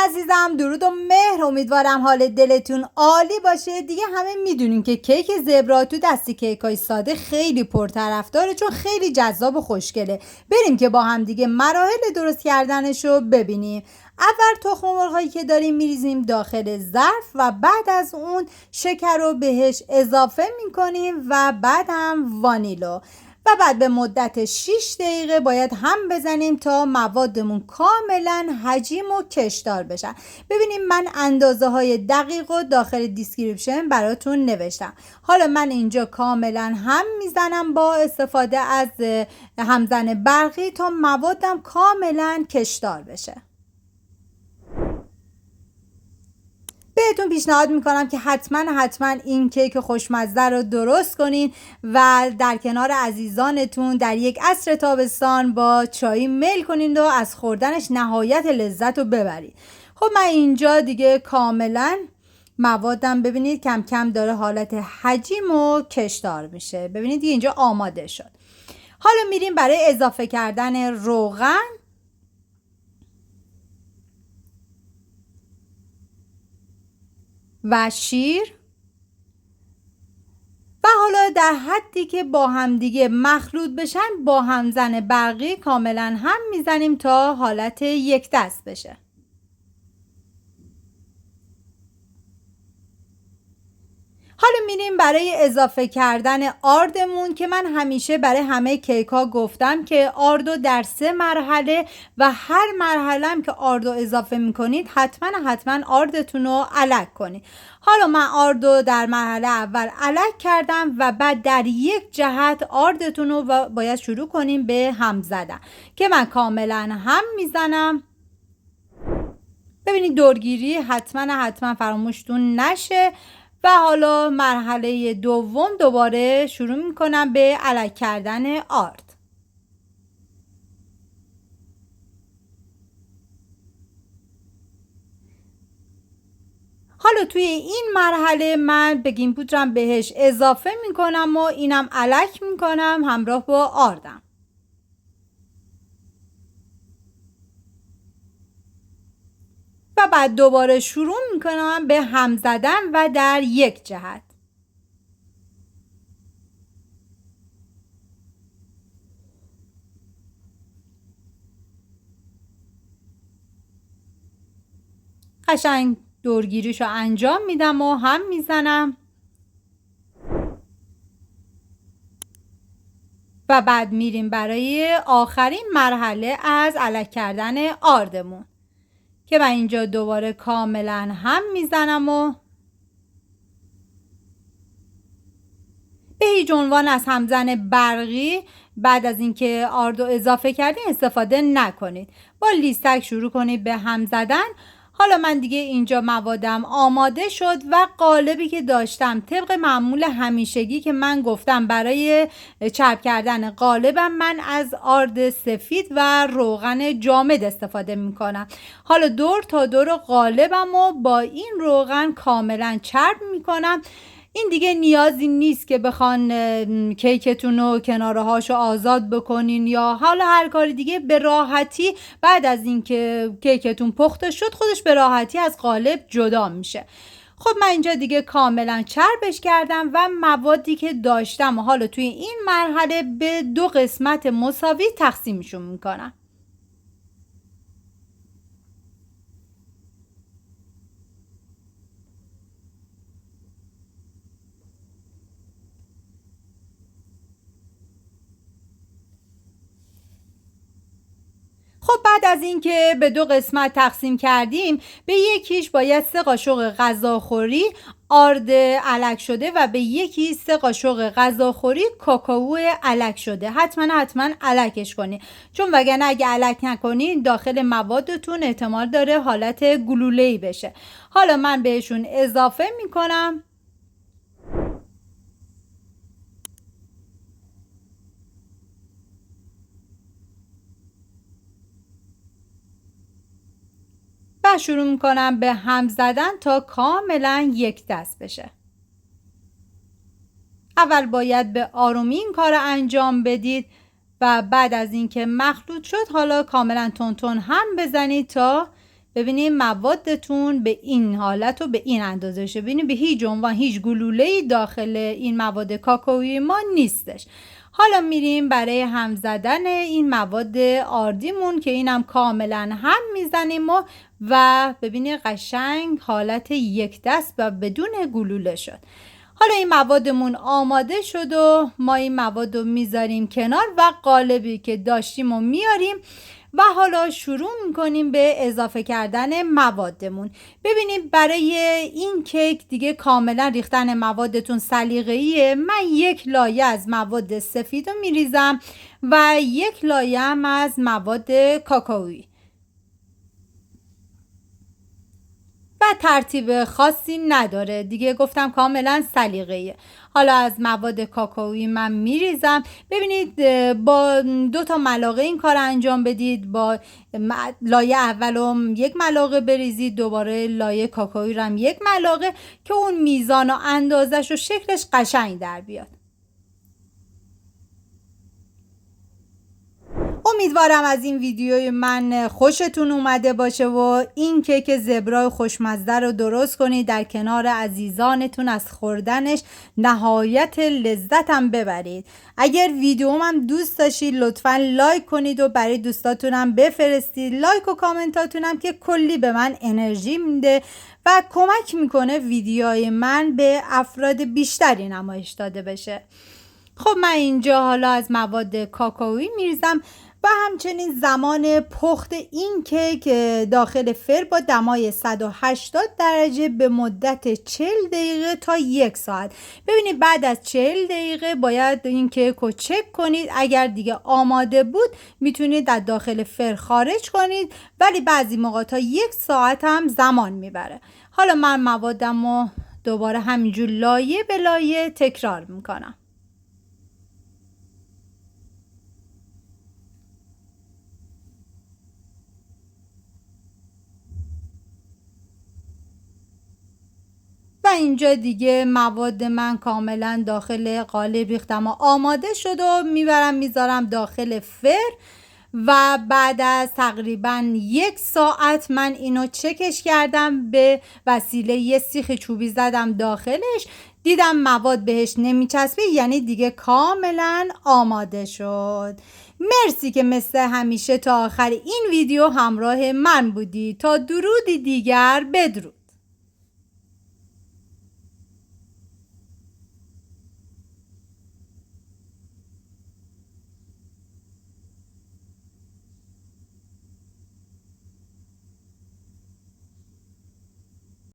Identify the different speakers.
Speaker 1: عزیزم، درود و مهر. امیدوارم حال دلتون عالی باشه. دیگه همه میدونیم که کیک زبرا تو دستی کیکای ساده خیلی پرطرفداره، چون خیلی جذاب و خوشگله. بریم که با هم دیگه مراحل درست کردنش رو ببینیم. اول تخم مرغ‌هایی که داریم میریزیم داخل ظرف و بعد از اون شکر رو بهش اضافه میکنیم و بعد هم وانیلو و بعد به مدت 6 دقیقه باید هم بزنیم تا موادمون کاملا حجیم و کشدار بشن. ببینیم من اندازه های دقیق و داخل دیسکریپشن براتون نوشتم. حالا من اینجا کاملا هم میزنم با استفاده از همزن برقی تا موادم کاملا کشدار بشه. بهتون پیشنهاد میکنم که حتما این کیک خوشمزه رو درست کنین و در کنار عزیزانتون در یک عصر تابستان با چای میل کنین و از خوردنش نهایت لذت رو ببرید. خب من اینجا دیگه کاملا موادم ببینید کم کم داره حالت حجیم و کشدار میشه. ببینید دیگه اینجا آماده شد. حالا میریم برای اضافه کردن روغن و شیر و حالا در حدی که با هم دیگه مخلوط بشن با همزن برقی کاملا هم میزنیم تا حالت یک دست بشه. حالا میریم برای اضافه کردن آردمون که من همیشه برای همه کیک ها گفتم که آردو در 3 مرحله و هر مرحله هم که آردو اضافه میکنید حتما آردتون رو الک کنید. حالا من آردو در مرحله اول الک کردم و بعد در یک جهت آردتون رو باید شروع کنیم به هم زدن که من کاملا هم میزنم. ببینید دورگیری حتما فراموشتون نشه. و حالا مرحله دوم دوباره شروع میکنم به الک کردن آرد. حالا توی این مرحله من بیکینگ پودرم بهش اضافه میکنم و اینم الک میکنم همراه با آردم. و بعد دوباره شروع میکنم به هم زدن و در یک جهت. قشنگ دورگیریشو انجام میدم و هم میزنم و بعد میریم برای آخرین مرحله از الک کردن آردمون که من اینجا دوباره کاملا هم میزنم و به هیچ عنوان از همزن برقی بعد از اینکه آردو اضافه کردین استفاده نکنید. با لیستک شروع کنید به هم زدن. حالا من دیگه اینجا موادم آماده شد و قالبی که داشتم طبق معمول همیشگی که من گفتم برای چرب کردن قالبم من از آرد سفید و روغن جامد استفاده میکنم. حالا دور تا دور قالبم و با این روغن کاملا چرب میکنم. این دیگه نیازی نیست که بخوان کیکتون رو کناره هاشو آزاد بکنین یا حالا هر کاری دیگه. به راحتی بعد از اینکه کیکتون پخته شد خودش به راحتی از قالب جدا میشه. خب من اینجا دیگه کاملا چربش کردم و موادی که داشتم و حالا توی این مرحله به 2 قسمت مساوی تقسیمشون میکنم. خب بعد از اینکه به 2 قسمت تقسیم کردیم به یکیش باید 3 قاشق غذاخوری آرد الک شده و به یکی 3 قاشق غذاخوری کاکائو الک شده. حتما الکش کنید، چون وگرنه اگه الک نکنین داخل موادتون احتمال داره حالت گلوله‌ای بشه. حالا من بهشون اضافه میکنم و شروع میکنم به هم زدن تا کاملا یک دست بشه. اول باید به آرومی این کار انجام بدید و بعد از اینکه مخلوط شد حالا کاملا تون هم بزنید تا ببینید موادتون به این حالت و به این اندازه شه. ببینید به هیچ عنوان هیچ گلوله‌ای داخل این مواد کاکائویی ما نیستش. حالا میریم برای هم زدن این مواد آردیمون که اینم کاملا هم میزنیم و ببینید قشنگ حالت یک دست و بدون گلوله شد. حالا این موادمون آماده شد و ما این مواد رو میذاریم کنار و قالبی که داشتیم رو میاریم و حالا شروع میکنیم به اضافه کردن موادمون. ببینید برای این کیک دیگه کاملا ریختن موادتون سلیقه‌ایه. من یک لایه از مواد سفید رو میریزم و یک لایه هم از مواد کاکائویی و ترتیب خاصی نداره دیگه، گفتم کاملا سلیقه‌ایه. حالا از مواد کاکائویی من میریزم. ببینید با 2 ملاقه این کار انجام بدید. با لایه اولم 1 ملاقه بریزید، دوباره لایه کاکائویی رو هم 1 ملاقه که اون میزان و اندازش و شکلش قشنگ در بیاد. امیدوارم از این ویدیوی من خوشتون اومده باشه و این کیک زبرای خوشمزه رو درست کنید، در کنار عزیزانتون از خوردنش نهایت لذتم ببرید. اگر ویدیومم دوست داشتید لطفا لایک کنید و برای دوستاتونم بفرستید. لایک و کامنتاتونم که کلی به من انرژی میده و کمک میکنه ویدیوهای من به افراد بیشتری نمایش داده بشه. خب من اینجا حالا از مواد کاکائویی میریزم و همچنین زمان پخت این کیک داخل فر با دمای 180 درجه به مدت 40 دقیقه تا 1 ساعت. ببینید بعد از 40 دقیقه باید این کیک رو چک کنید. اگر دیگه آماده بود میتونید از داخل فر خارج کنید، ولی بعضی موقع تا 1 ساعت هم زمان میبره. حالا من موادم رو دوباره همینجور لایه به لایه تکرار میکنم. و اینجا دیگه مواد من کاملا داخل قالب ریختم و آماده شد و میذارم داخل فر و بعد از تقریبا 1 ساعت من اینو چکش کردم. به وسیله یه سیخ چوبی زدم داخلش، دیدم مواد بهش نمیچسبه، یعنی دیگه کاملا آماده شد. مرسی که مثل همیشه تا آخر این ویدیو همراه من بودی. تا درودی دیگر، بدرود.